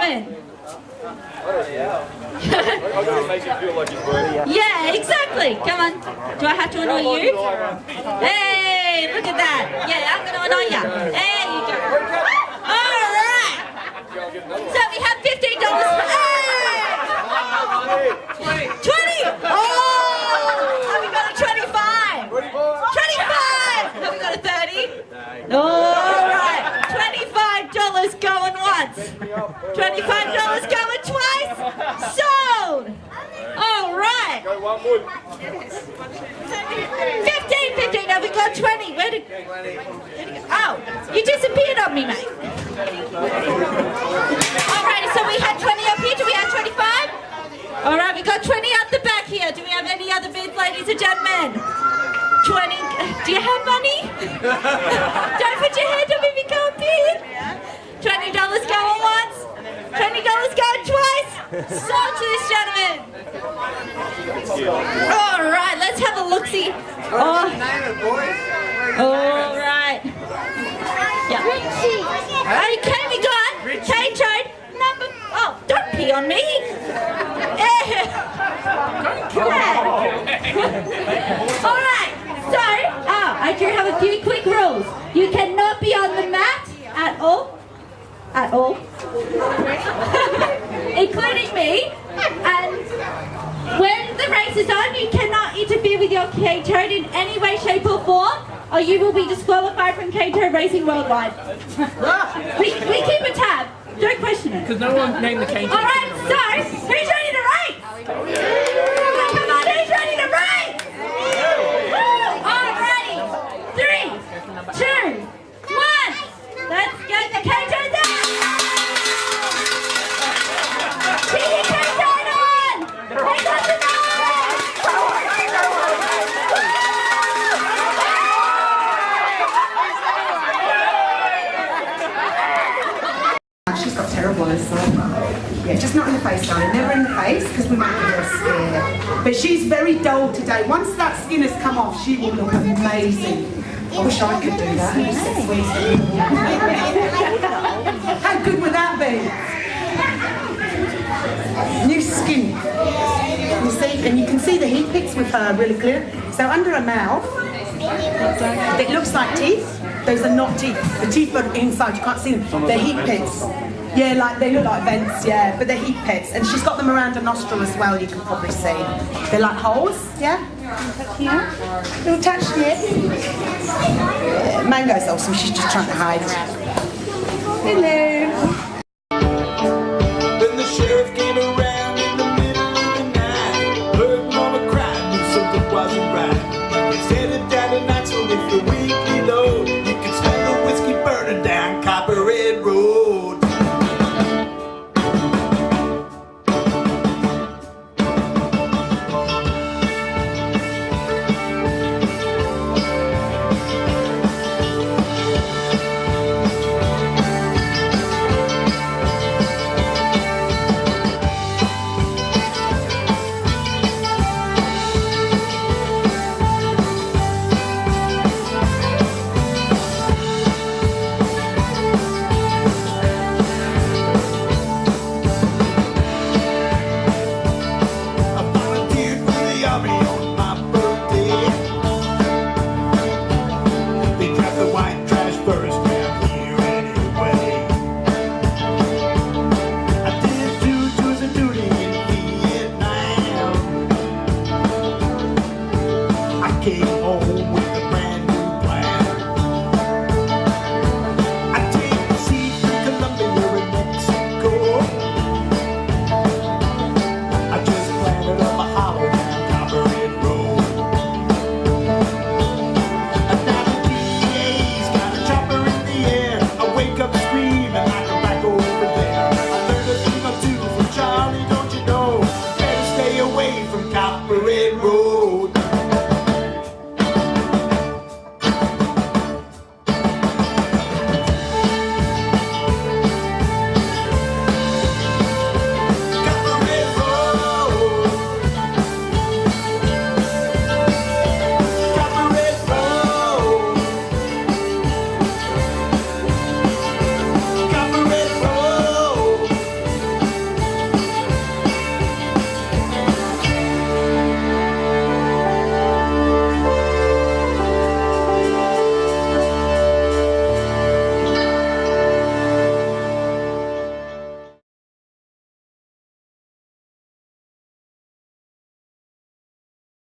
win? Yeah, exactly. Come on. Do I have to annoy you? Hey, look at that. Yeah, I'm going to annoy you. There you go. All right. So we have $15. Hey! 20. Oh! Have we got a 25? 25. Have we got a 30? All right. $25 going once. $25 going twice. Sold. All right. 15. Have we got 20? Where did? Oh, you disappeared on me, mate. All right. So we had 20 up here. Do we have 25? All right. We got 20 out the back here. Do we have any other bids, ladies and gentlemen? 20. Do you have money? Don't put your hand up if you can't bid. $20 going once. $20 going twice. Sold to this gentleman. All right, let's have a look-see. Oh. All right. Yeah. Okay, we got K-Trade number. Oh, don't pee on me. All right. So, I do have a few quick rules. You cannot be on the mat at all. At all. Including me. And when the race is on, you cannot interfere with your K-Toad in any way, shape or form, or you will be disqualified from K-Toad racing worldwide. we keep a tab. Don't question it. Because no one named the K-Toad. Alright, so, who's ready to race? Come on, who's ready to race? Alrighty. 3, 2, 1. Let's get the K-Toad out! Keep your K-Toad on! He doesn't know! She's got terrible eyes, so yeah, just not in the face, darling. Never in the face, because we might give her a scare. But she's very dull today. Once that skin has come off, she will look amazing. I wish I could do that. How good would that be? New skin. You see, and you can see the heat pits with her really clear. So under her mouth, it looks like teeth. Those are not teeth. The teeth are inside. You can't see them. They're heat pits. Yeah, like they look like vents. Yeah, but they're heat pits. And she's got them around her nostril as well. You can probably see. They're like holes. Yeah. Here. Little touch here. Yeah, Mango's awesome. She's just trying to hide. Hello.